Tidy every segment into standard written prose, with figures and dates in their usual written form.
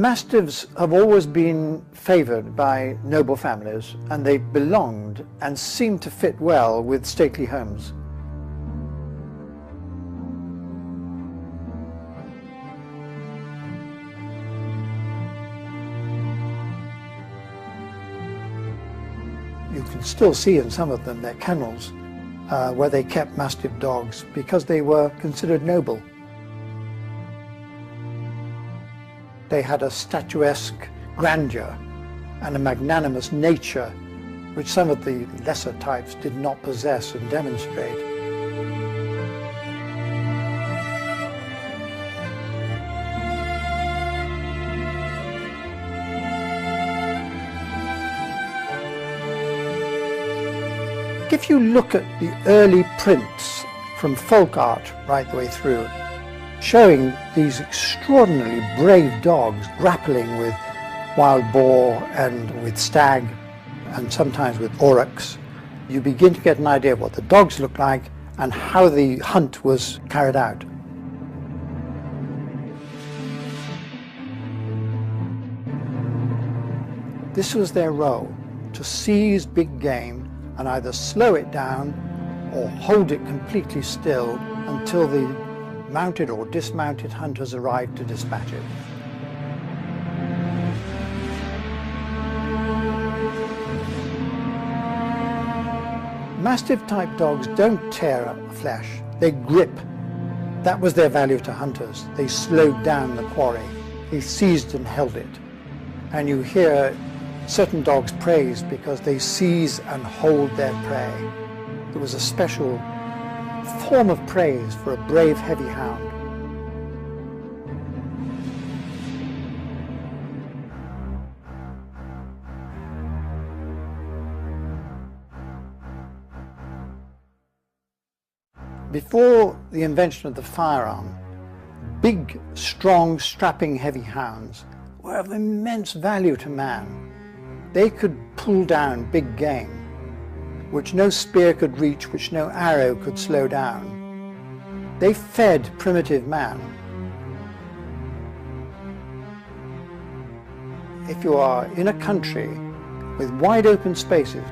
Mastiffs have always been favoured by noble families, and they belonged and seemed to fit well with stately homes. You can still see in some of them their kennels where they kept Mastiff dogs because they were considered noble. They had a statuesque grandeur and a magnanimous nature which some of the lesser types did not possess and demonstrate. If you look at the early prints from folk art right the way through, showing these extraordinarily brave dogs grappling with wild boar and with stag and sometimes with aurochs, you begin to get an idea of what the dogs looked like and how the hunt was carried out. This was their role, to seize big game and either slow it down or hold it completely still until the mounted or dismounted hunters arrived to dispatch it. Mastiff type dogs don't tear up flesh, they grip. That was their value to hunters. They slowed down the quarry, they seized and held it. And you hear certain dogs praised because they seize and hold their prey. There was a special form of praise for a brave, heavy hound. Before the invention of the firearm, big, strong, strapping, heavy hounds were of immense value to man. They could pull down big game, which no spear could reach, which no arrow could slow down. They fed primitive man. If you are in a country with wide open spaces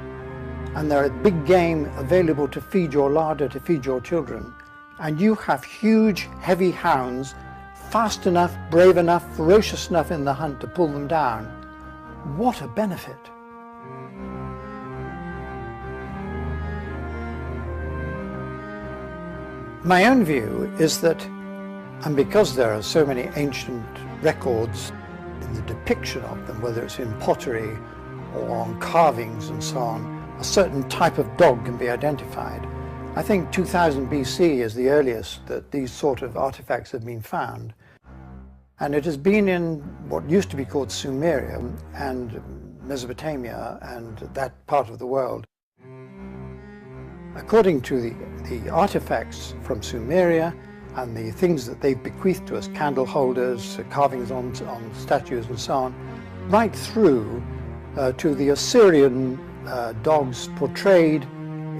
and there are big game available to feed your larder, to feed your children, and you have huge, heavy hounds, fast enough, brave enough, ferocious enough in the hunt to pull them down, what a benefit! My own view is that, and because there are so many ancient records in the depiction of them, whether it's in pottery or on carvings and so on, a certain type of dog can be identified. I think 2000 BC is the earliest that these sort of artifacts have been found. And it has been in what used to be called Sumeria and Mesopotamia and that part of the world. According to the artifacts from Sumeria and the things that they've bequeathed to us, candle holders, carvings on statues and so on, right through to the Assyrian dogs portrayed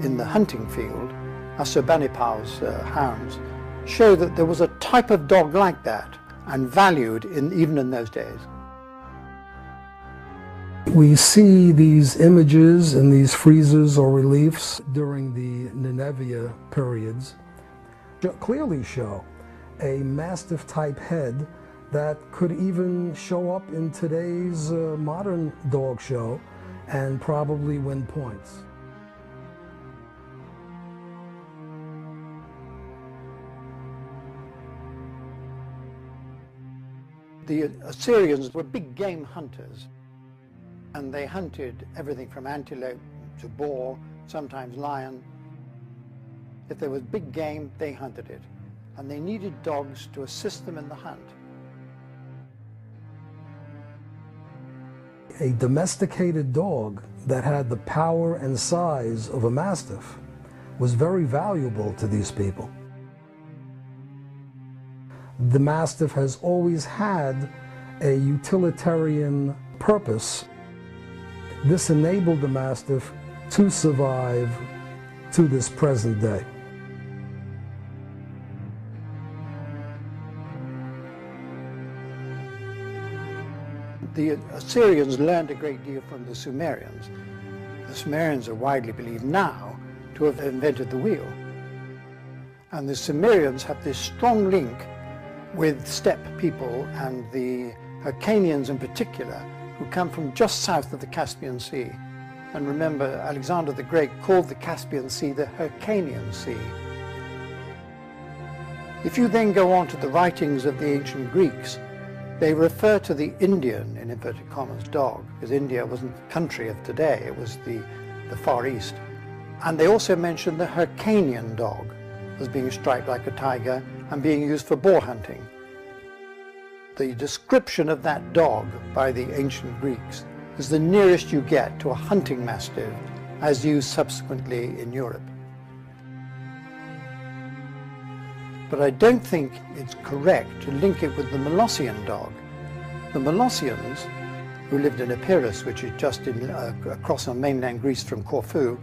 in the hunting field, Assurbanipal's hounds, show that there was a type of dog like that and valued even in those days. We see these images and these friezes or reliefs during the Nineveh periods clearly show a Mastiff type head that could even show up in today's modern dog show and probably win points. The Assyrians were big game hunters, and they hunted everything from antelope to boar, sometimes lion. If there was big game, they hunted it, and they needed dogs to assist them in the hunt. A domesticated dog that had the power and size of a Mastiff was very valuable to these people. The Mastiff has always had a utilitarian purpose. This enabled the Mastiff to survive to this present day. the Assyrians learned a great deal from the Sumerians. The Sumerians are widely believed now to have invented the wheel. And the Sumerians have this strong link with steppe people and the Hyrcanians in particular, who come from just south of the Caspian Sea. And remember, Alexander the Great called the Caspian Sea the Hyrcanian Sea. If you then go on to the writings of the ancient Greeks, they refer to the Indian, in inverted commas, dog, because India wasn't the country of today, it was the Far East. And they also mention the Hyrcanian dog as being striped like a tiger and being used for boar hunting. The description of that dog by the ancient Greeks is the nearest you get to a hunting mastiff as used subsequently in Europe. But I don't think it's correct to link it with the Molossian dog. The Molossians, who lived in Epirus, which is just across on mainland Greece from Corfu,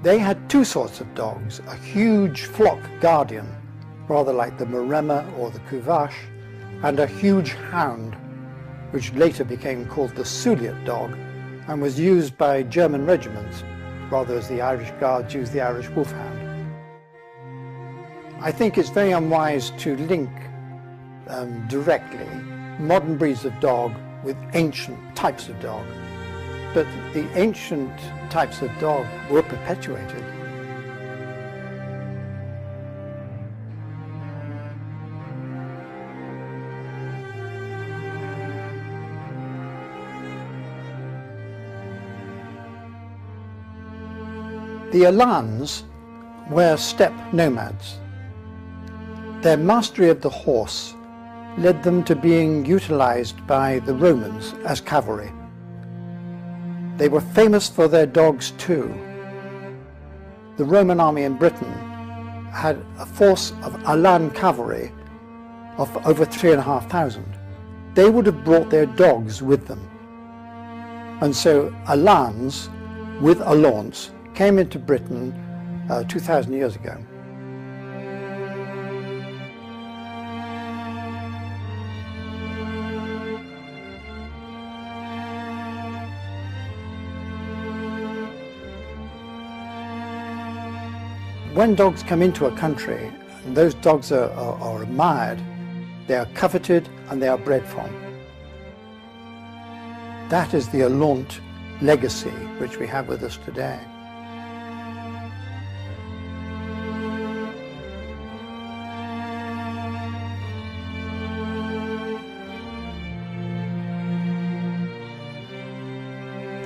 they had two sorts of dogs, a huge flock guardian, rather like the Maremma or the Kuvash, and a huge hound, which later became called the Suliot dog, and was used by German regiments, rather as the Irish Guards used the Irish wolfhound. I think it's very unwise to link directly modern breeds of dog with ancient types of dog. But the ancient types of dog were perpetuated. The Alans were steppe nomads. Their mastery of the horse led them to being utilized by the Romans as cavalry. They were famous for their dogs too. The Roman army in Britain had a force of Alan cavalry of over 3,500. They would have brought their dogs with them. And so Alans with Alans came into Britain 2,000 years ago. When dogs come into a country, and those dogs are admired, they are coveted and they are bred from. That is the Alount legacy which we have with us today.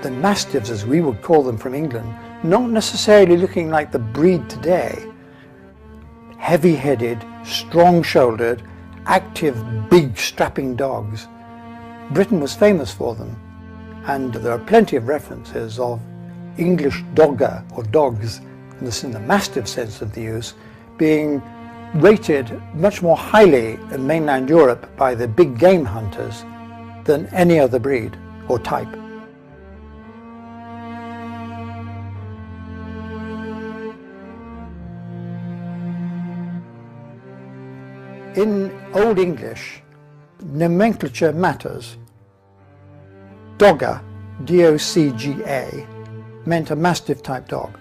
The Mastiffs, as we would call them from England, not necessarily looking like the breed today. Heavy-headed, strong-shouldered, active, big, strapping dogs. Britain was famous for them, and there are plenty of references of English dogger, or dogs, in the Mastiff sense of the use, being rated much more highly in mainland Europe by the big game hunters than any other breed or type. In Old English, nomenclature matters. Dogger, D-O-C-G-A, meant a Mastiff type dog.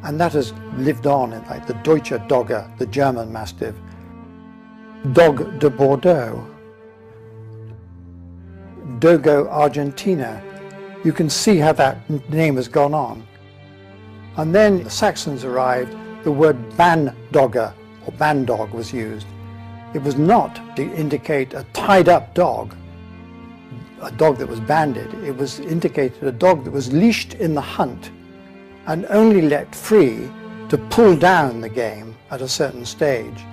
And that has lived on in like the Deutsche Dogger, the German Mastiff. Dog de Bordeaux, Dogo Argentina. You can see how that name has gone on. And then the Saxons arrived, the word Bandogger or Bandog was used. It was not to indicate a tied-up dog, a dog that was banded. It was indicated a dog that was leashed in the hunt and only let free to pull down the game at a certain stage.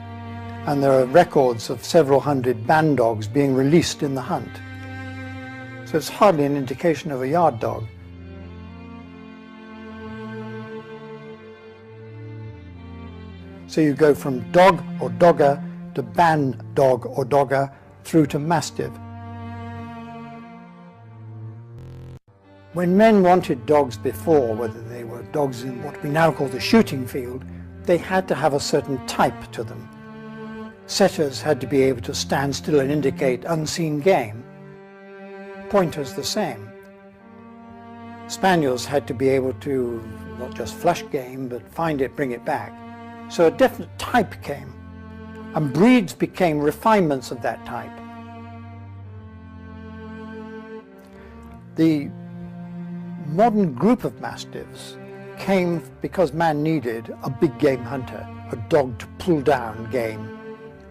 And there are records of several hundred band dogs being released in the hunt. So it's hardly an indication of a yard dog. So you go from dog or dogger to band dog or dogger through to mastiff. When men wanted dogs before, whether they were dogs in what we now call the shooting field, they had to have a certain type to them. Setters had to be able to stand still and indicate unseen game. pointers the same. Spaniels had to be able to not just flush game, but find it, bring it back. So a definite type came, and breeds became refinements of that type. The modern group of Mastiffs came because man needed a big game hunter, a dog to pull down game.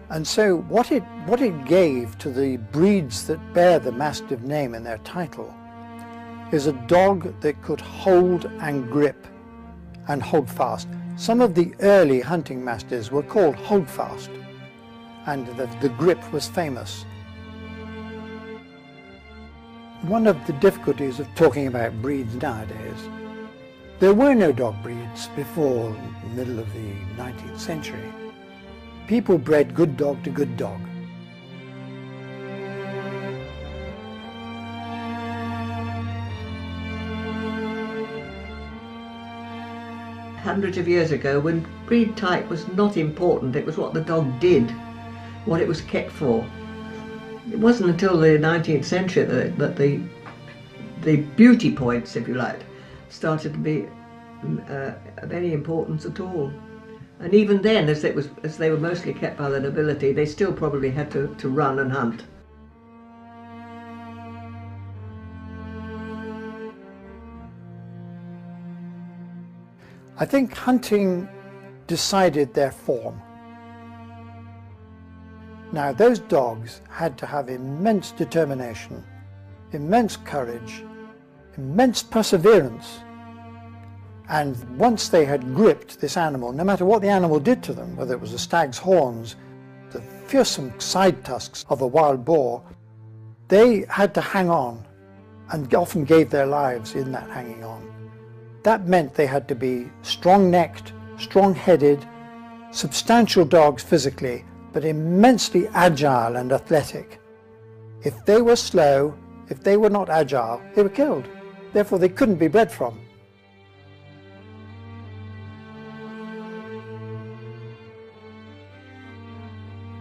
And so what it gave to the breeds that bear the Mastiff name in their title is a dog that could hold and grip and hold fast. Some of the early hunting Mastiffs were called holdfast, and the grip was famous. One of the difficulties of talking about breeds nowadays, there were no dog breeds before the middle of the 19th century. People bred good dog to good dog. Hundreds of years ago, when breed type was not important, it was what the dog did, what it was kept for. It wasn't until the 19th century that the beauty points, if you like, started to be of any importance at all. And even then, as they were mostly kept by the nobility, they still probably had to run and hunt. I think hunting decided their form. Now, those dogs had to have immense determination, immense courage, immense perseverance. And once they had gripped this animal, no matter what the animal did to them, whether it was a stag's horns, the fearsome side tusks of a wild boar, they had to hang on and often gave their lives in that hanging on. That meant they had to be strong-necked, strong-headed, substantial dogs physically, but immensely agile and athletic. If they were slow, if they were not agile, they were killed. Therefore, they couldn't be bred from.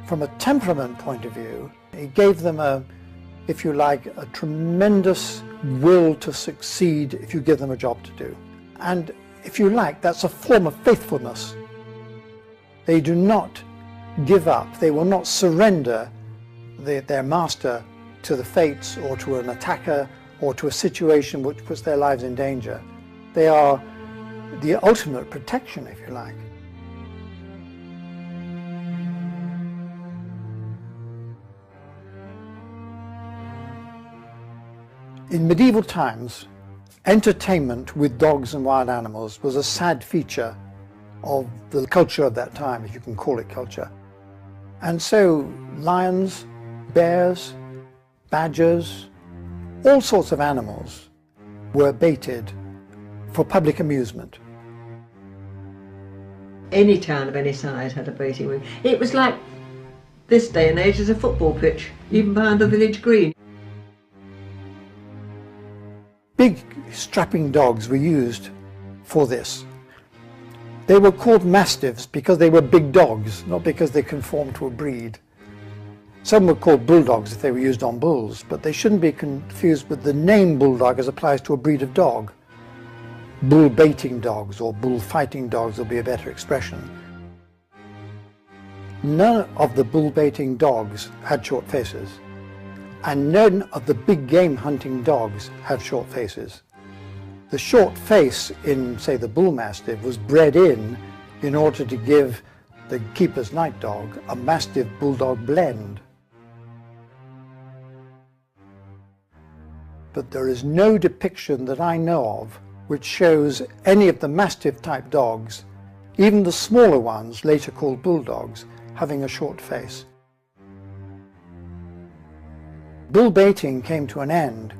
From a temperament point of view, it gave them if you like, a tremendous will to succeed if you give them a job to do. And if you like, that's a form of faithfulness. They do not give up, they will not surrender their master to the fates or to an attacker or to a situation which puts their lives in danger. They are the ultimate protection, if you like. In medieval times, entertainment with dogs and wild animals was a sad feature of the culture of that time, if you can call it culture. And so lions, bears, badgers, all sorts of animals were baited for public amusement. Any town of any size had a baiting ring. It was like this day and age as a football pitch, even behind the village green. Big strapping dogs were used for this. They were called Mastiffs because they were big dogs, not because they conformed to a breed. Some were called bulldogs if they were used on bulls, but they shouldn't be confused with the name bulldog as applies to a breed of dog. Bull baiting dogs or bull fighting dogs will be a better expression. None of the bull baiting dogs had short faces, and none of the big game hunting dogs have short faces. The short face in, say, the bull mastiff was bred in order to give the keeper's night dog a mastiff bulldog blend. But there is no depiction that I know of which shows any of the mastiff type dogs, even the smaller ones later called bulldogs, having a short face. Bull baiting came to an end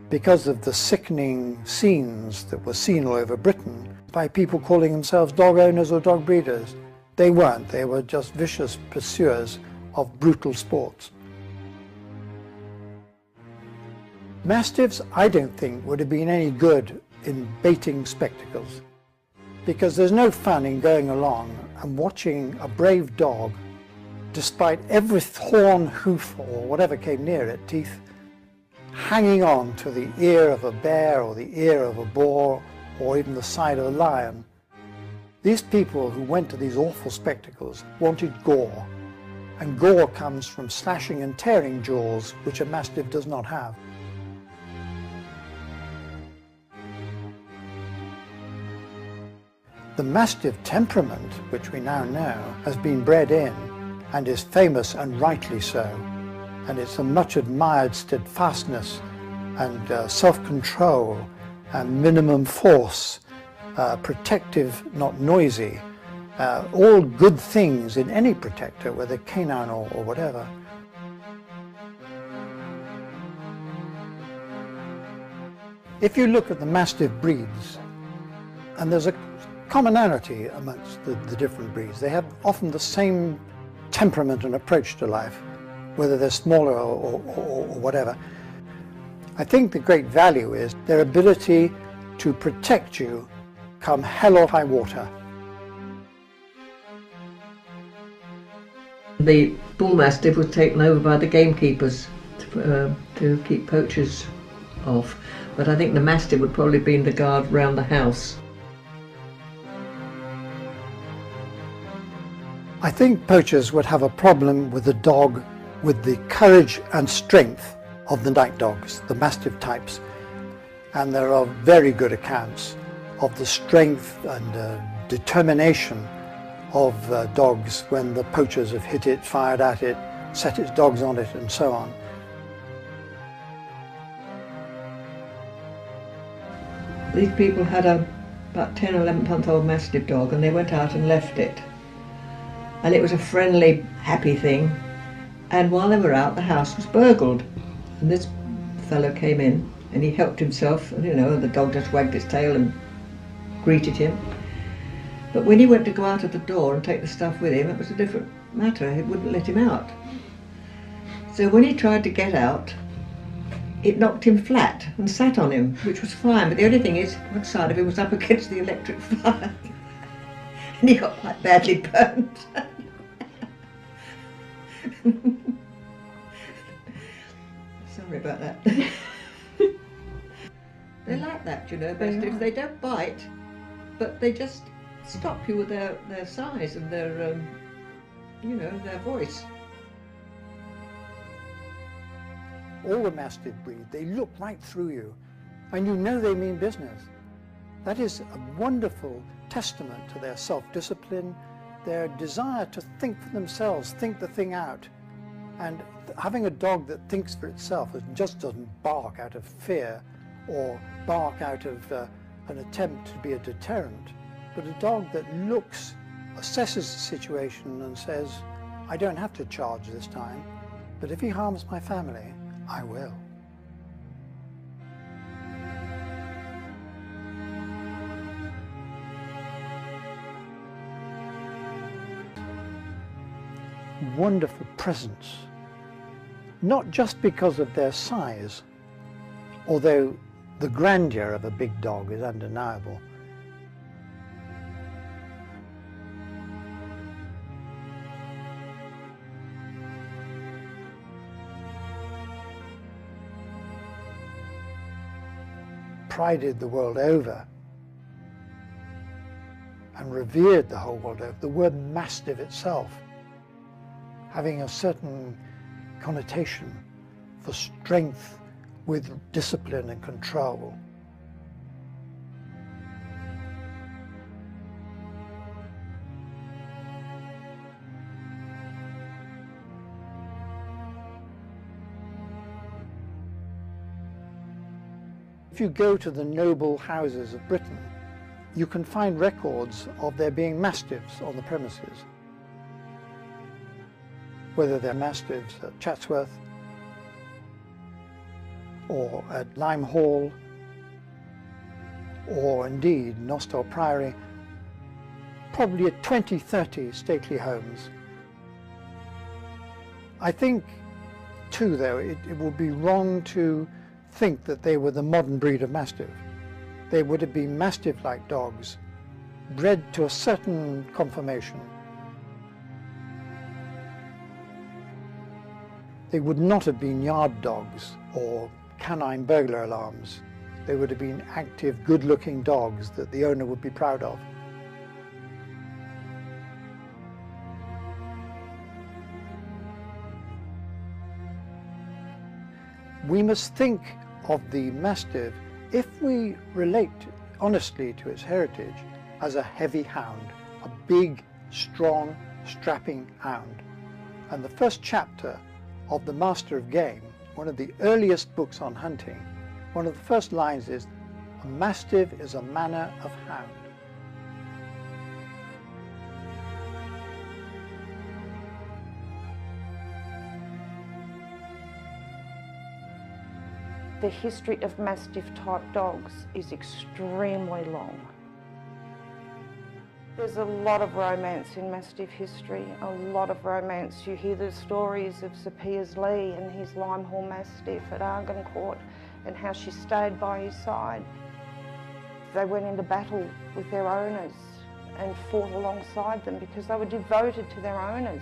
because of the sickening scenes that were seen all over Britain by people calling themselves dog owners or dog breeders. They weren't, they were just vicious pursuers of brutal sports. Mastiffs, I don't think, would have been any good in baiting spectacles, because there's no fun in going along and watching a brave dog, despite every horn, hoof, or whatever came near it, teeth, hanging on to the ear of a bear or the ear of a boar or even the side of a lion. These people who went to these awful spectacles wanted gore, and gore comes from slashing and tearing jaws, which a Mastiff does not have. The Mastiff temperament, which we now know, has been bred in and is famous, and rightly so. And it's a much admired steadfastness and self-control and minimum force, protective, not noisy, all good things in any protector, whether canine or whatever. If you look at the Mastiff breeds, and there's a commonality amongst the different breeds. They have often the same temperament and approach to life, whether they're smaller or whatever. I think the great value is their ability to protect you come hell or high water. The bull mastiff was taken over by the gamekeepers to keep poachers off, but I think the mastiff would probably be in the guard round the house. I think poachers would have a problem with a dog with the courage and strength of the night dogs, the Mastiff types. And there are very good accounts of the strength and determination of dogs when the poachers have hit it, fired at it, set its dogs on it, and so on. These people had about 10 or 11-month-old Mastiff dog, and they went out and left it. And it was a friendly, happy thing. And while they were out, the house was burgled. And this fellow came in and he helped himself, and you know, the dog just wagged its tail and greeted him. But when he went to go out of the door and take the stuff with him, it was a different matter. It wouldn't let him out. So when he tried to get out, it knocked him flat and sat on him, which was fine. But the only thing is, one side of him was up against the electric fire. And he got quite badly burnt. Sorry about that. They like that, you know, Mastiffs. They don't bite, but they just stop you with their size and their, you know, their voice. All the Mastiff breed, they look right through you, and you know they mean business. That is a wonderful testament to their self-discipline, their desire to think for themselves, think the thing out. And having a dog that thinks for itself and just doesn't bark out of fear or bark out of an attempt to be a deterrent, but a dog that looks, assesses the situation and says, I don't have to charge this time, but if he harms my family, I will. Wonderful presence, not just because of their size, although the grandeur of a big dog is undeniable. Prided the world over and revered the whole world over. The word Mastiff itself having a certain connotation for strength with discipline and control. If you go to the noble houses of Britain, you can find records of there being Mastiffs on the premises. Whether they're Mastiffs at Chatsworth or at Lime Hall or indeed Nostell Priory, probably at 20, 30 stately homes. I think too though it would be wrong to think that they were the modern breed of Mastiff. They would have been Mastiff-like dogs, bred to a certain conformation. They would not have been yard dogs or canine burglar alarms. They would have been active, good-looking dogs that the owner would be proud of. We must think of the Mastiff, if we relate honestly to its heritage, as a heavy hound, a big, strong, strapping hound. And the first chapter of The Master of Game, one of the earliest books on hunting, one of the first lines is, "A Mastiff is a manner of hound." The history of Mastiff type dogs is extremely long. There's a lot of romance in Mastiff history, a lot of romance. You hear the stories of Sir Piers Lee and his Limehall Mastiff at Argencourt and how she stayed by his side. They went into battle with their owners and fought alongside them because they were devoted to their owners.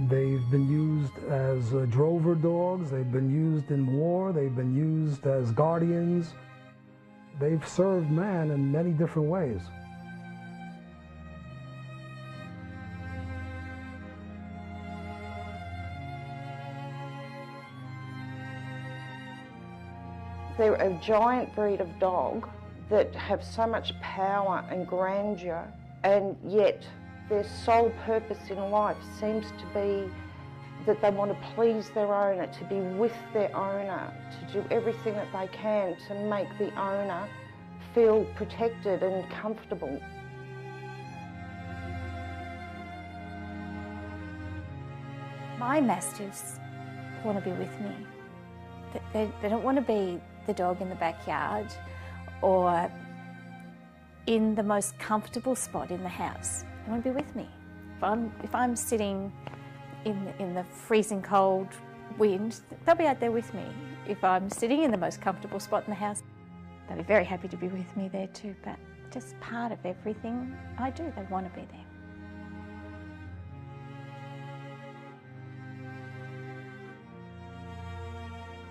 They've been used as drover dogs, they've been used in war, they've been used as guardians. They've served man in many different ways. They're a giant breed of dog that have so much power and grandeur, and yet their sole purpose in life seems to be that they want to please their owner, to be with their owner, to do everything that they can to make the owner feel protected and comfortable. My Mastiffs want to be with me. They don't want to be the dog in the backyard or in the most comfortable spot in the house. They want to be with me. If I'm sitting in the freezing cold wind, they'll be out there with me. If I'm sitting in the most comfortable spot in the house, they'll be very happy to be with me there too, but just part of everything I do, they want to be there.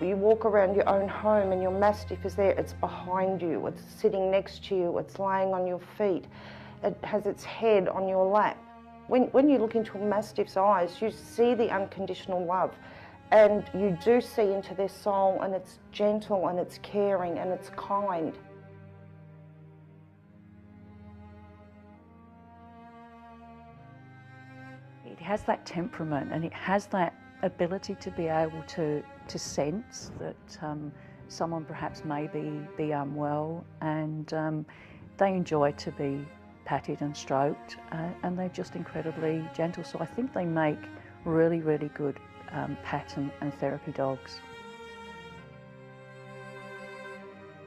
You walk around your own home and your Mastiff is there, it's behind you, it's sitting next to you, it's laying on your feet, it has its head on your lap. When you look into a Mastiff's eyes, you see the unconditional love, and you do see into their soul, and it's gentle and it's caring and it's kind. It has that temperament and it has that ability to be able to sense that someone perhaps may be unwell, and they enjoy to be patted and stroked, and they're just incredibly gentle. So I think they make really, really good pat and therapy dogs.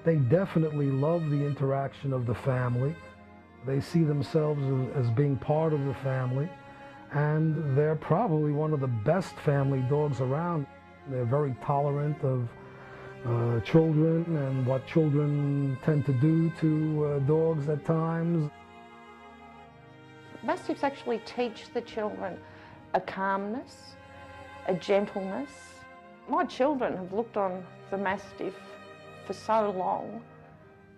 They definitely love the interaction of the family. They see themselves as being part of the family, and they're probably one of the best family dogs around. They're very tolerant of children and what children tend to do to dogs at times. Mastiffs actually teach the children a calmness, a gentleness. My children have looked on the Mastiff for so long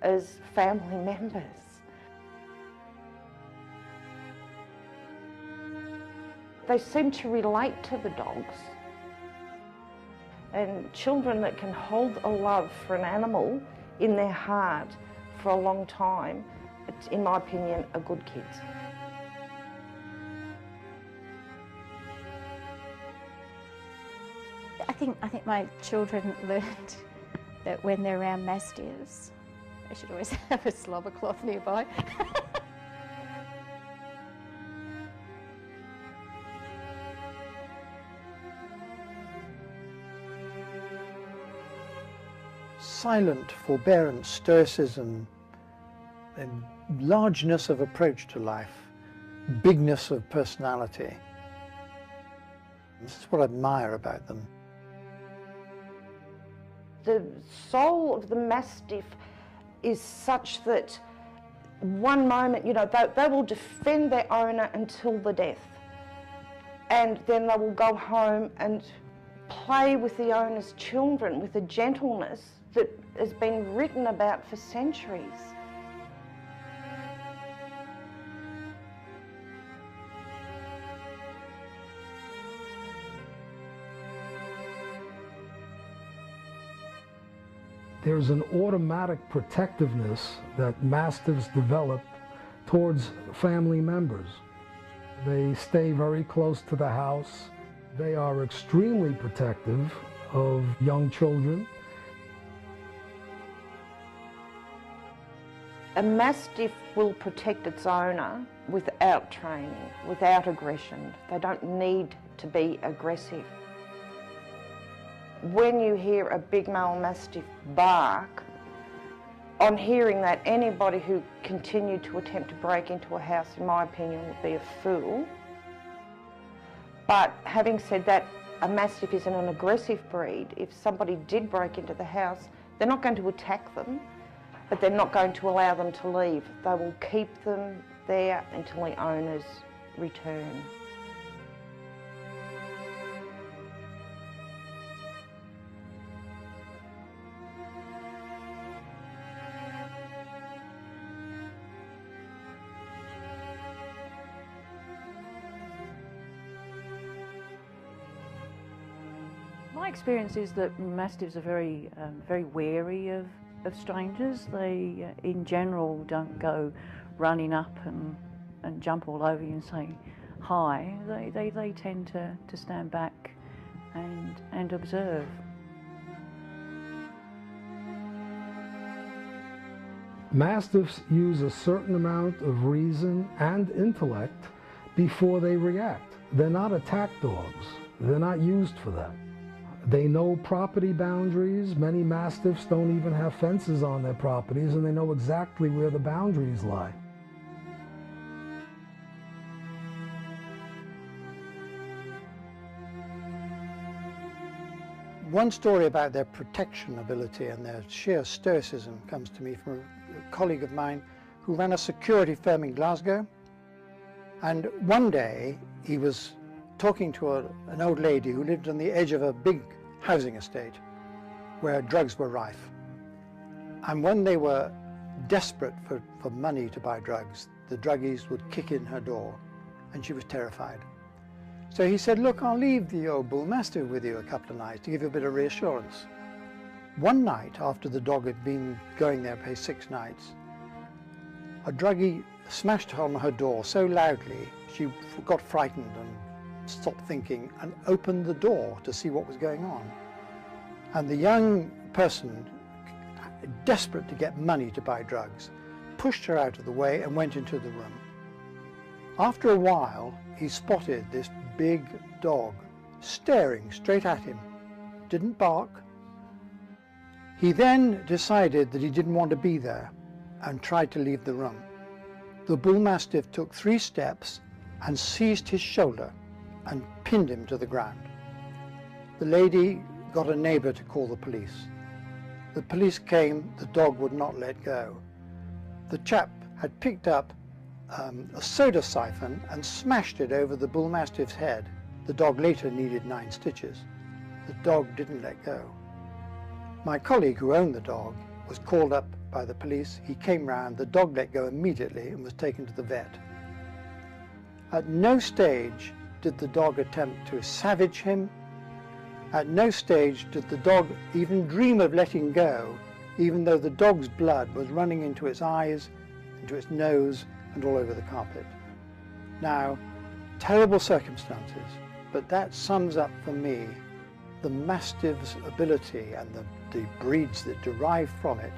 as family members. They seem to relate to the dogs. And children that can hold a love for an animal in their heart for a long time, it's, in my opinion, are good kids. I think my children learned that when they're around Mastiffs, they should always have a slobber cloth nearby. Silent forbearance, stoicism, and largeness of approach to life, bigness of personality. This is what I admire about them. The soul of the Mastiff is such that one moment, you know, they will defend their owner until the death. and then they will go home and play with the owner's children with a gentleness that has been written about for centuries. There's an automatic protectiveness that Mastiffs develop towards family members. They stay very close to the house. They are extremely protective of young children. A Mastiff will protect its owner without training, without aggression. They don't need to be aggressive. When you hear a big male Mastiff bark, on hearing that, anybody who continued to attempt to break into a house, in my opinion, would be a fool. But having said that, a Mastiff isn't an aggressive breed. If somebody did break into the house, they're not going to attack them, but they're not going to allow them to leave. They will keep them there until the owners return. My experience is that Mastiffs are very wary of strangers. They, in general, don't go running up and jump all over you and say hi. They tend to stand back and observe. Mastiffs use a certain amount of reason and intellect before they react. They're not attack dogs. They're not used for that. They know property boundaries. Many Mastiffs don't even have fences on their properties, and they know exactly where the boundaries lie. One story about their protection ability and their sheer stoicism comes to me from a colleague of mine who ran a security firm in Glasgow. And one day he was talking to an old lady who lived on the edge of a big housing estate where drugs were rife. And when they were desperate for money to buy drugs, the druggies would kick in her door, and she was terrified. So he said, look, I'll leave the old bull mastiff with you a couple of nights to give you a bit of reassurance. One night, after the dog had been going there for 6 nights, a druggie smashed on her door so loudly she got frightened and stopped thinking and opened the door to see what was going on. And the young person, desperate to get money to buy drugs, pushed her out of the way and went into the room. After a while, he spotted this big dog staring straight at him. Didn't bark. He then decided that he didn't want to be there and tried to leave the room. The bull mastiff took 3 steps and seized his shoulder and pinned him to the ground. The lady got a neighbour to call the police. The police came, the dog would not let go. The chap had picked up a soda siphon and smashed it over the bull mastiff's head. The dog later needed 9 stitches. The dog didn't let go. My colleague who owned the dog was called up by the police. He came round, the dog let go immediately and was taken to the vet. At no stage did the dog attempt to savage him. At no stage did the dog even dream of letting go, even though the dog's blood was running into its eyes, into its nose, and all over the carpet. Now, terrible circumstances, but that sums up for me the Mastiff's ability and the breeds that derive from it,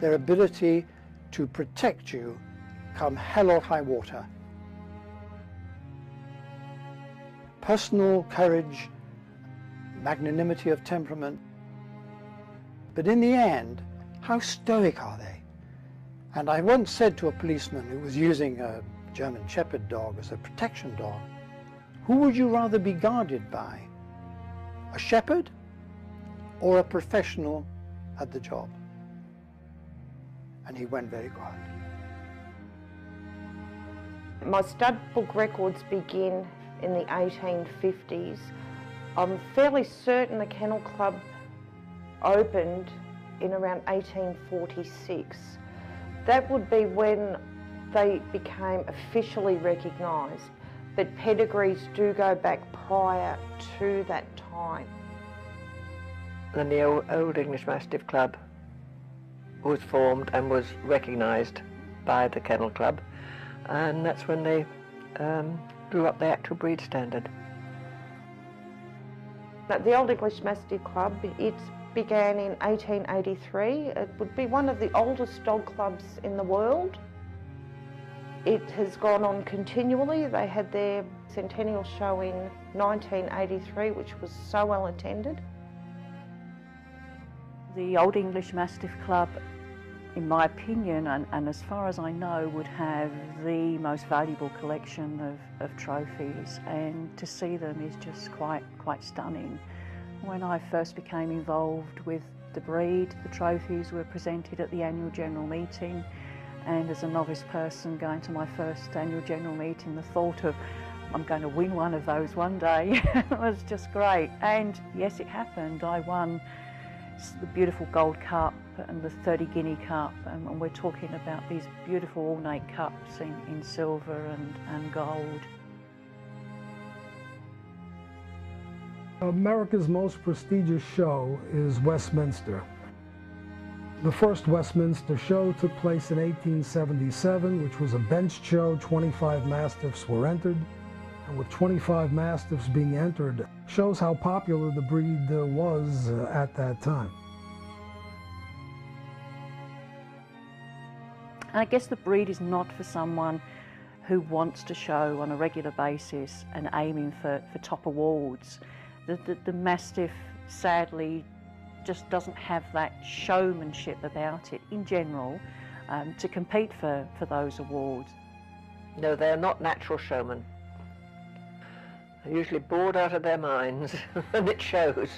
their ability to protect you come hell or high water. Personal courage, magnanimity of temperament, but in the end, how stoic are they? And I once said to a policeman who was using a German Shepherd dog as a protection dog, who would you rather be guarded by? A shepherd or a professional at the job? And he went very quiet. My stud book records begin in the 1850s. I'm fairly certain the Kennel Club opened in around 1846. That would be when they became officially recognised, but pedigrees do go back prior to that time. And the Old English Mastiff Club was formed and was recognised by the Kennel Club, and that's when they drew up the actual breed standard. The Old English Mastiff Club, it began in 1883. It would be one of the oldest dog clubs in the world. It has gone on continually. They had their centennial show in 1983, which was so well attended. The Old English Mastiff Club, in my opinion, and as far as I know, would have the most valuable collection of trophies, and to see them is just quite stunning. When I first became involved with the breed, the trophies were presented at the annual general meeting, and as a novice person going to my first annual general meeting, the thought of I'm going to win one of those one day was just great. And yes, it happened. I won the beautiful Gold Cup and the 30 Guinea Cup, and we're talking about these beautiful ornate cups in silver and gold. America's most prestigious show is Westminster. The first Westminster show took place in 1877, which was a bench show. 25 Mastiffs were entered, and with 25 Mastiffs being entered, shows how popular the breed was at that time. I guess the breed is not for someone who wants to show on a regular basis and aiming for top awards. The Mastiff, sadly, just doesn't have that showmanship about it in general to compete for those awards. No, they're not natural showmen. They're usually bored out of their minds, and it shows.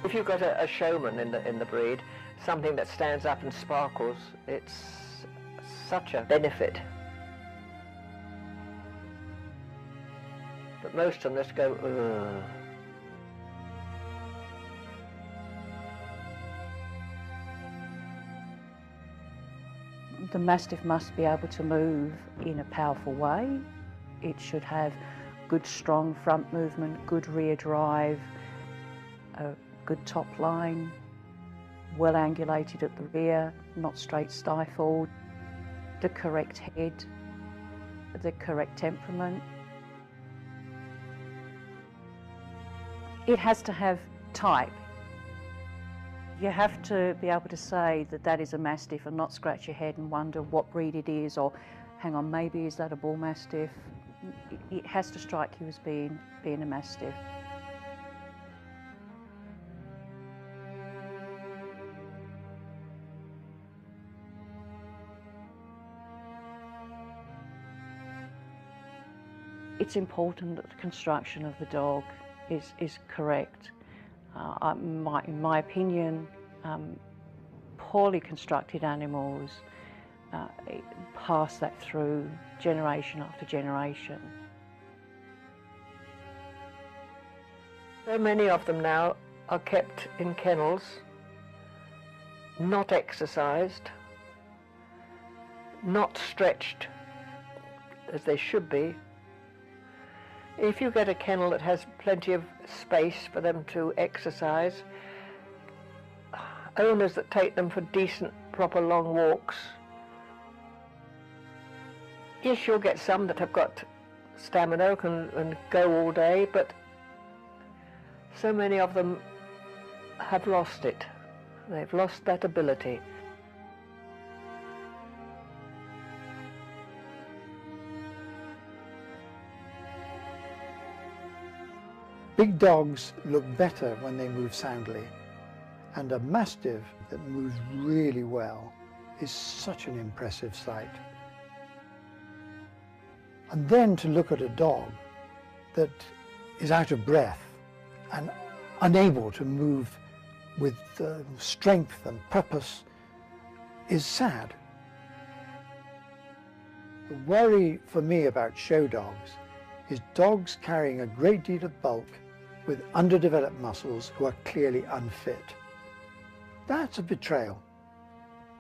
If you've got a showman in the breed, something that stands up and sparkles, it's such a benefit. But most of them just go, ugh. The Mastiff must be able to move in a powerful way. It should have good strong front movement, good rear drive, a good top line, well angulated at the rear, not straight stifled, the correct head, the correct temperament. It has to have type. You have to be able to say that that is a Mastiff and not scratch your head and wonder what breed it is, or hang on, maybe is that a Bull Mastiff? It has to strike you as being a Mastiff. It's important that the construction of the dog is correct. In my opinion, poorly constructed animals pass that through generation after generation. So many of them now are kept in kennels, not exercised, not stretched as they should be. If you get a kennel that has plenty of space for them to exercise, owners that take them for decent, proper long walks, yes, you'll get some that have got stamina and go all day, but so many of them have lost it. They've lost that ability. Big dogs look better when they move soundly, and a Mastiff that moves really well is such an impressive sight. And then to look at a dog that is out of breath and unable to move with strength and purpose is sad. The worry for me about show dogs is dogs carrying a great deal of bulk with underdeveloped muscles who are clearly unfit. That's a betrayal.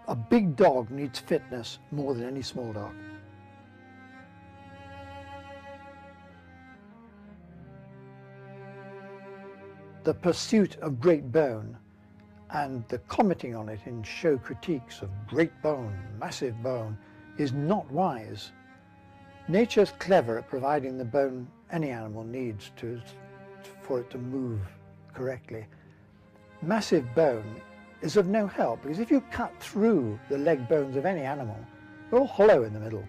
A big dog needs fitness more than any small dog. The pursuit of great bone and the commenting on it in show critiques of great bone, massive bone, is not wise. Nature's clever at providing the bone any animal needs for it to move correctly. Massive bone is of no help, because if you cut through the leg bones of any animal, they're all hollow in the middle.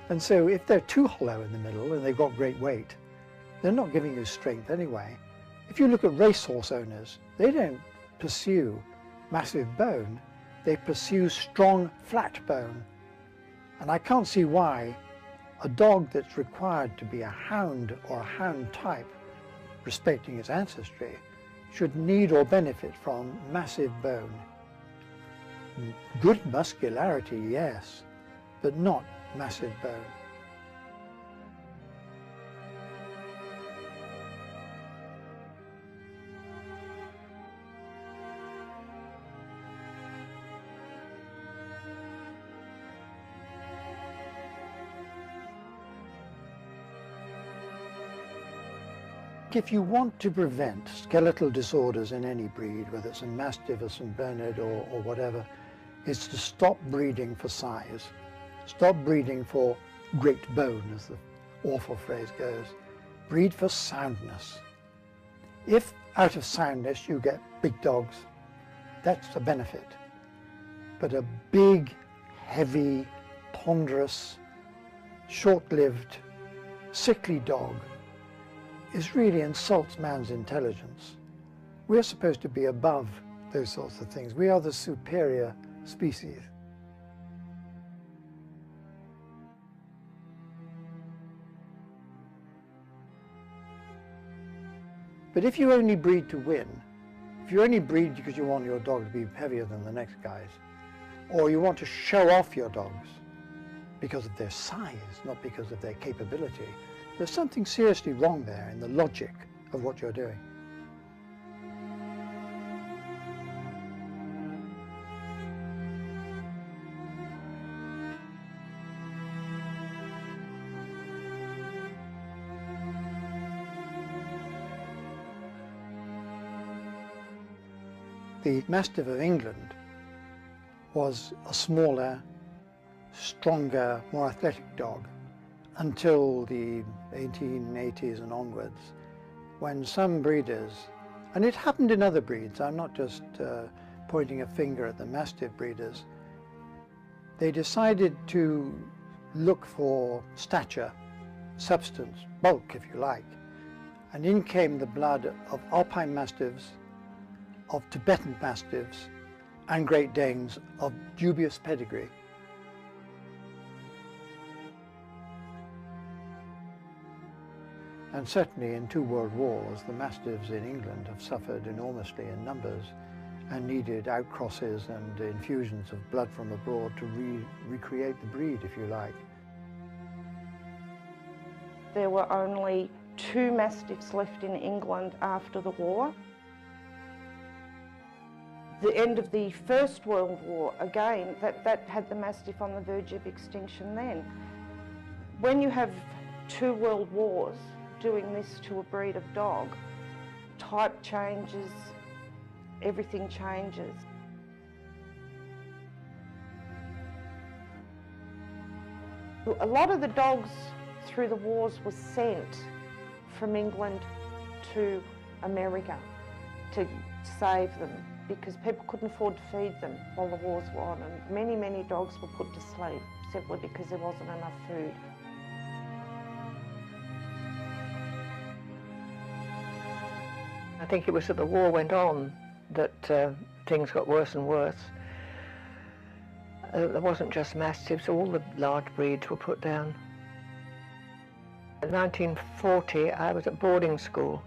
And so if they're too hollow in the middle and they've got great weight, they're not giving you strength anyway. If you look at racehorse owners, they don't pursue massive bone, they pursue strong, flat bone. And I can't see why a dog that's required to be a hound or a hound type, respecting its ancestry, should need or benefit from massive bone. Good muscularity, yes, but not massive bone. If you want to prevent skeletal disorders in any breed, whether it's a Mastiff or St. Bernard or whatever, is to stop breeding for size. Stop breeding for great bone, as the awful phrase goes. Breed for soundness. If out of soundness you get big dogs, that's a benefit. But a big, heavy, ponderous, short-lived, sickly dog really insults man's intelligence. We're supposed to be above those sorts of things. We are the superior species. But if you only breed to win, if you only breed because you want your dog to be heavier than the next guy's, or you want to show off your dogs because of their size, not because of their capability, there's something seriously wrong there in the logic of what you're doing. The Mastiff of England was a smaller, stronger, more athletic dog until the 1880s and onwards, when some breeders, and it happened in other breeds, I'm not just pointing a finger at the Mastiff breeders, they decided to look for stature, substance, bulk if you like, and in came the blood of Alpine Mastiffs, of Tibetan Mastiffs, and Great Danes of dubious pedigree. And certainly in 2 world wars, the Mastiffs in England have suffered enormously in numbers and needed outcrosses and infusions of blood from abroad to recreate the breed, if you like. There were only 2 Mastiffs left in England after the war. The end of the First World War, again, that had the Mastiff on the verge of extinction then. When you have 2 world wars doing this to a breed of dog, type changes, everything changes. A lot of the dogs through the wars were sent from England to America to save them, because people couldn't afford to feed them while the wars were on, and many, many dogs were put to sleep simply because there wasn't enough food. I think it was as the war went on that things got worse and worse. There wasn't just Mastiffs, all the large breeds were put down. In 1940, I was at boarding school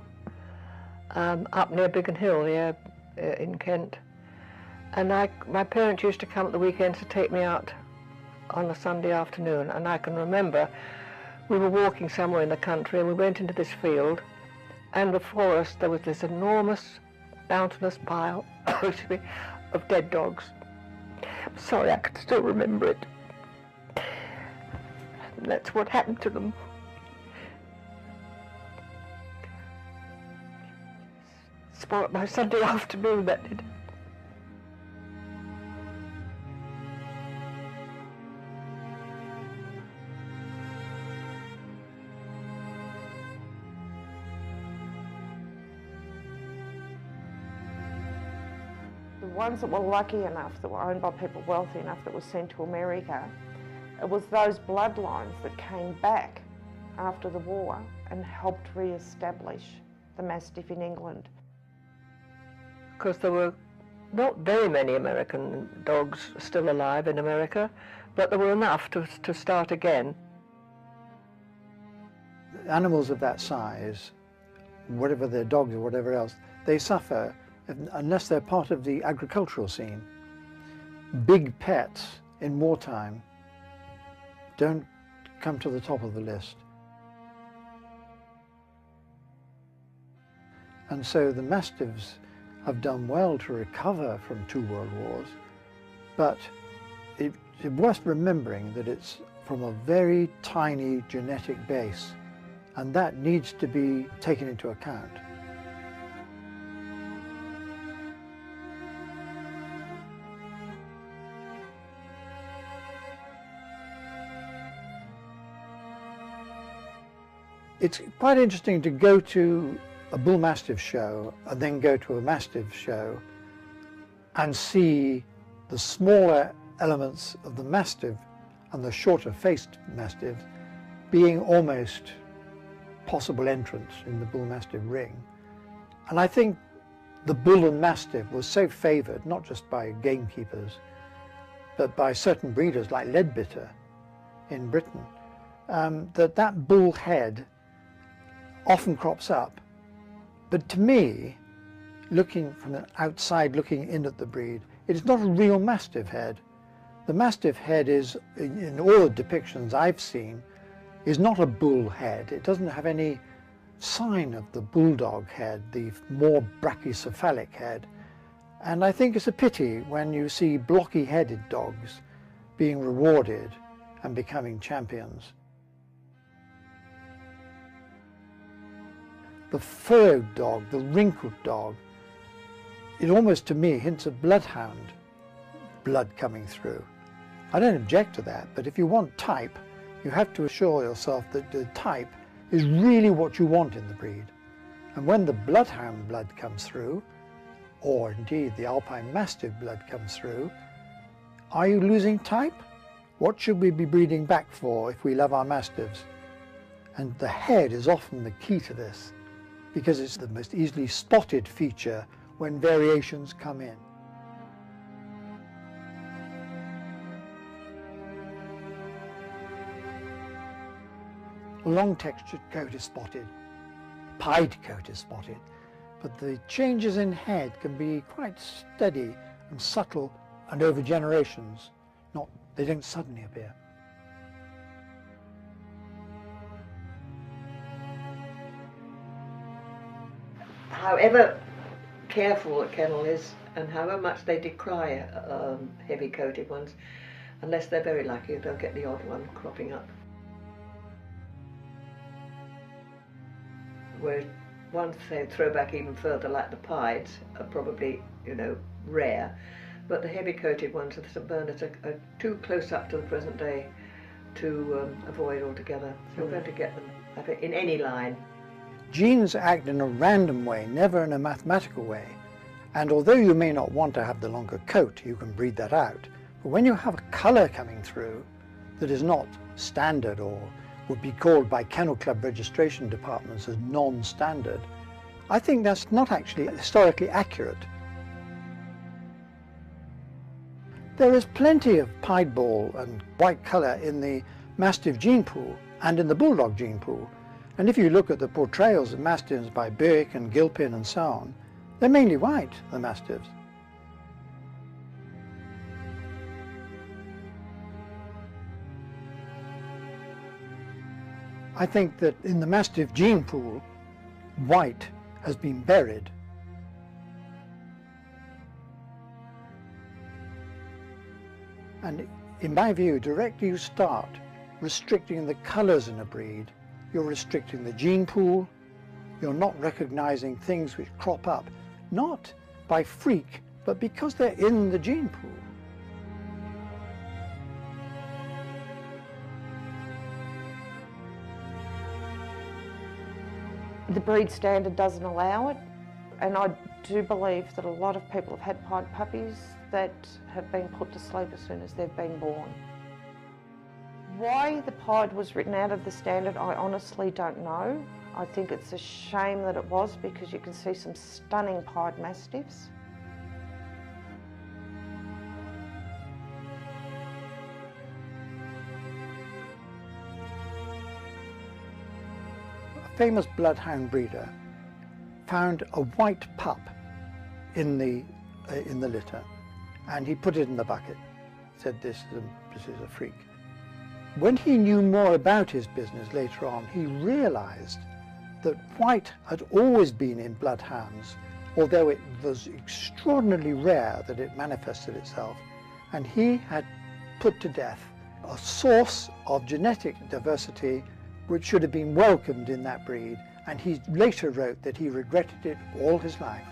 up near Biggin Hill, here in Kent. And my parents used to come at the weekends to take me out on a Sunday afternoon, and I can remember we were walking somewhere in the country and we went into this field, and before us there was this enormous, mountainous pile excuse me, of dead dogs. I'm sorry, I can still remember it. And that's what happened to them. Spoiled my Sunday afternoon, that did. The ones that were lucky enough, that were owned by people wealthy enough, that were sent to America, it was those bloodlines that came back after the war and helped re-establish the Mastiff in England. Because there were not very many American dogs still alive in America, but there were enough to start again. Animals of that size, whatever they're dogs or whatever else, they suffer unless they're part of the agricultural scene. Big pets in wartime don't come to the top of the list. And so the Mastiffs have done well to recover from 2 world wars, but it's worth remembering that it's from a very tiny genetic base, and that needs to be taken into account. It's quite interesting to go to a Bull Mastiff show and then go to a Mastiff show and see the smaller elements of the Mastiff and the shorter faced Mastiff being almost possible entrants in the Bull Mastiff ring. And I think the Bull and Mastiff was so favoured, not just by gamekeepers, but by certain breeders like Leadbitter in Britain, that bull head often crops up. But to me, looking from the outside, looking in at the breed, it is not a real Mastiff head. The Mastiff head is, in all the depictions I've seen, is not a bull head. It doesn't have any sign of the bulldog head, the more brachycephalic head. And I think it's a pity when you see blocky-headed dogs being rewarded and becoming champions. The furrowed dog, the wrinkled dog, it almost to me hints of bloodhound blood coming through. I don't object to that, but if you want type, you have to assure yourself that the type is really what you want in the breed. And when the bloodhound blood comes through, or indeed the Alpine Mastiff blood comes through, are you losing type? What should we be breeding back for if we love our Mastiffs? And the head is often the key to this, because it's the most easily spotted feature when variations come in. Long textured coat is spotted, pied coat is spotted, but the changes in head can be quite steady and subtle and over generations. They don't suddenly appear. However careful a kennel is, and however much they decry heavy-coated ones, unless they're very lucky, they'll get the odd one cropping up. Whereas ones they throw back even further, like the pieds, are probably, rare, but the heavy-coated ones of the St Bernards are too close up to the present day to avoid altogether. So you're going to get them, I think, in any line. Genes act in a random way, never in a mathematical way. And although you may not want to have the longer coat, you can breed that out. But when you have a colour coming through that is not standard or would be called by kennel club registration departments as non-standard, I think that's not actually historically accurate. There is plenty of piebald and white colour in the Mastiff gene pool and in the Bulldog gene pool. And if you look at the portrayals of Mastiffs by Birk and Gilpin and so on, they're mainly white, the Mastiffs. I think that in the Mastiff gene pool, white has been buried. And in my view, directly you start restricting the colours in a breed, you're restricting the gene pool, you're not recognising things which crop up, not by freak, but because they're in the gene pool. The breed standard doesn't allow it, and I do believe that a lot of people have had pied puppies that have been put to sleep as soon as they've been born. Why the pied was written out of the standard, I honestly don't know. I think it's a shame that it was, because you can see some stunning pied mastiffs. A famous bloodhound breeder found a white pup in the litter, and he put it in the bucket. Said this is a freak. When he knew more about his business later on, he realised that white had always been in bloodhounds, although it was extraordinarily rare that it manifested itself, and he had put to death a source of genetic diversity which should have been welcomed in that breed, and he later wrote that he regretted it all his life.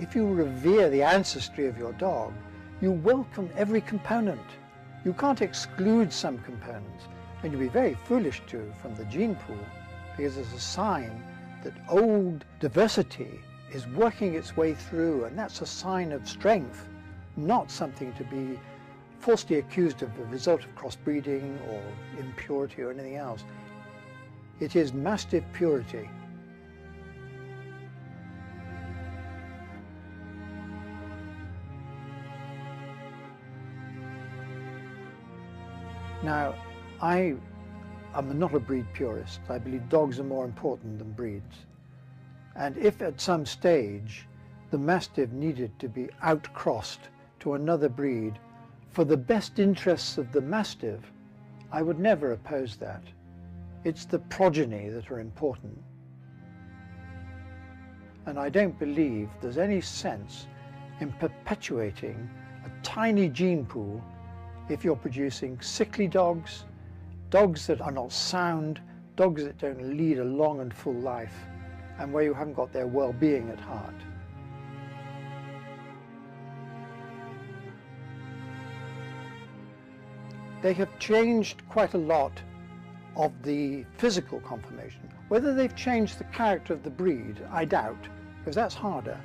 If you revere the ancestry of your dog, you welcome every component. You can't exclude some components, and you'd be very foolish to from the gene pool, because it's a sign that old diversity is working its way through, and that's a sign of strength, not something to be falsely accused of the result of crossbreeding or impurity or anything else. It is Mastiff purity. Now, I am not a breed purist. I believe dogs are more important than breeds. And if at some stage the Mastiff needed to be outcrossed to another breed for the best interests of the Mastiff, I would never oppose that. It's the progeny that are important. And I don't believe there's any sense in perpetuating a tiny gene pool if you're producing sickly dogs, dogs that are not sound, dogs that don't lead a long and full life, and where you haven't got their well-being at heart. They have changed quite a lot of the physical conformation. Whether they've changed the character of the breed, I doubt, because that's harder.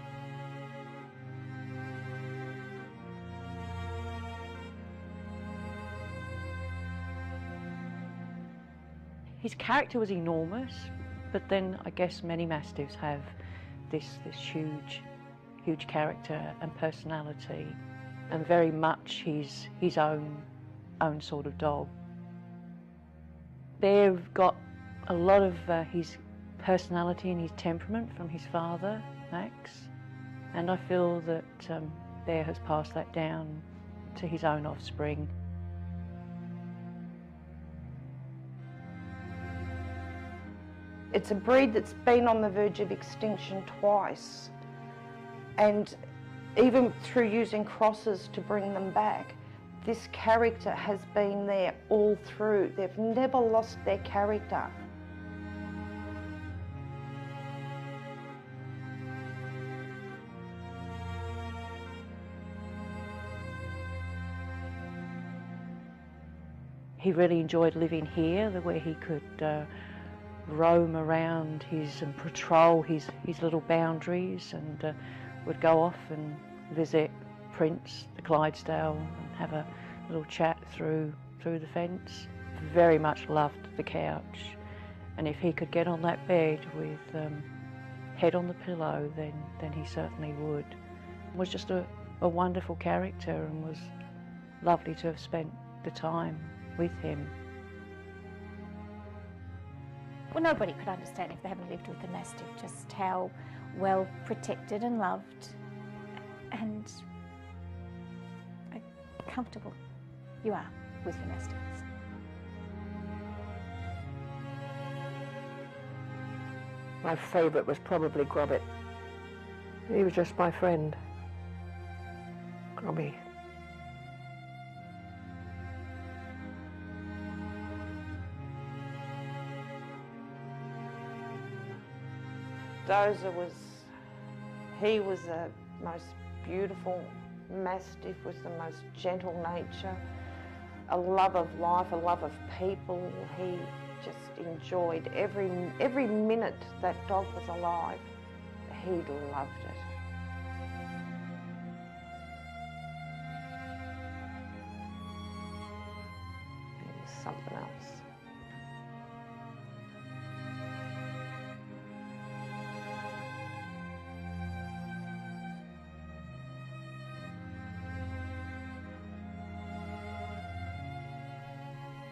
His character was enormous, but then I guess many Mastiffs have this huge character and personality, and very much his own sort of dog. Bear got a lot of his personality and his temperament from his father, Max, and I feel that Bear has passed that down to his own offspring. It's a breed that's been on the verge of extinction twice, and even through using crosses to bring them back, this character has been there all through. They've never lost their character. He really enjoyed living here, where he could roam around and patrol his little boundaries, and would go off and visit Prince, the Clydesdale, and have a little chat through the fence. Very much loved the couch, and if he could get on that bed with head on the pillow, then he certainly would. Was just a wonderful character, and was lovely to have spent the time with him. well, nobody could understand if they haven't lived with a Mastiff just how well protected and loved and comfortable you are with your Mastiffs. My favourite was probably Grobbit. He was just my friend. Grobby. Dozer he was the most beautiful Mastiff, was the most gentle nature, a love of life, a love of people. He just enjoyed every minute that dog was alive. He loved it. He was something else.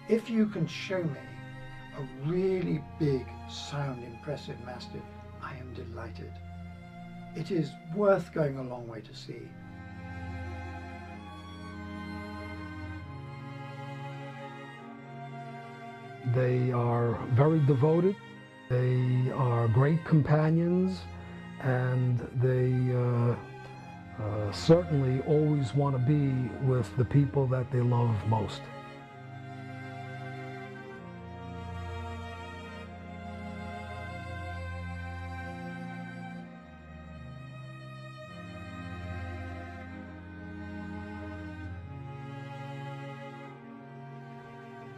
If you can show me a really big, sound, impressive Mastiff, I am delighted. It is worth going a long way to see. They are very devoted, they are great companions, and they certainly always want to be with the people that they love most.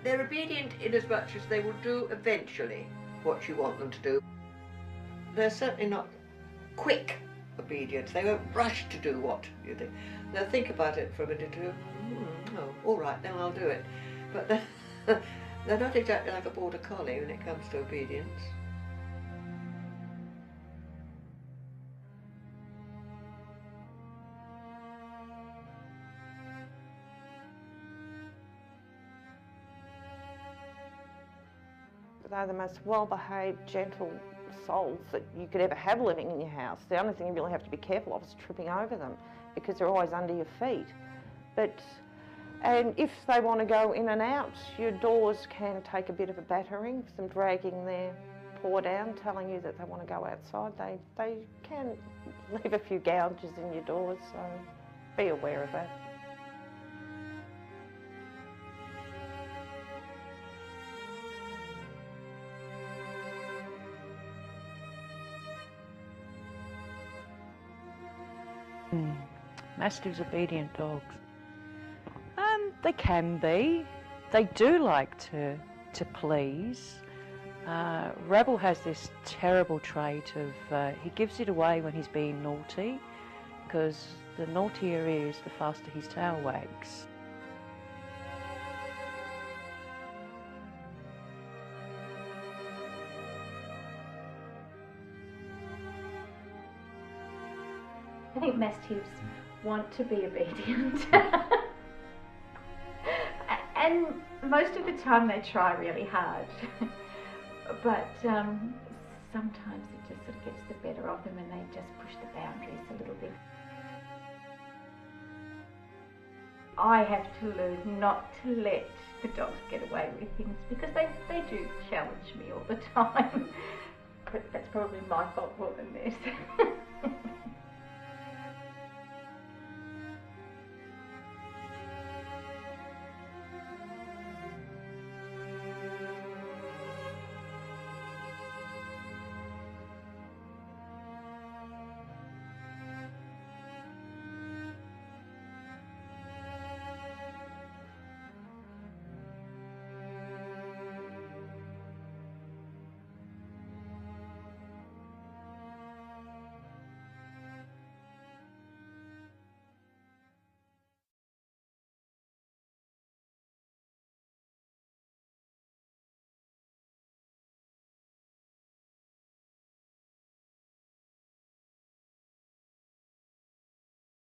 They're obedient in as much as they will do eventually what you want them to do. They're certainly not quick obedience. They won't rush to do what you think. They'll think about it for a minute or two. Oh, all right, then I'll do it. But they're not exactly like a border collie when it comes to obedience. They're the most well-behaved, gentle souls that you could ever have living in your house. The only thing you really have to be careful of is tripping over them, because they're always under your feet. And if they want to go in and out, your doors can take a bit of a battering, some dragging their paw down, telling you that they want to go outside. They can leave a few gouges in your doors, so be aware of that. Mastiffs obedient dogs. They can be. They do like to please. Rebel has this terrible trait of he gives it away when he's being naughty, because the naughtier he is, the faster his tail wags. I think Mastiffs want to be obedient. And most of the time they try really hard. But sometimes it just sort of gets the better of them and they just push the boundaries a little bit. I have to learn not to let the dogs get away with things, because they do challenge me all the time. But that's probably my fault more than theirs.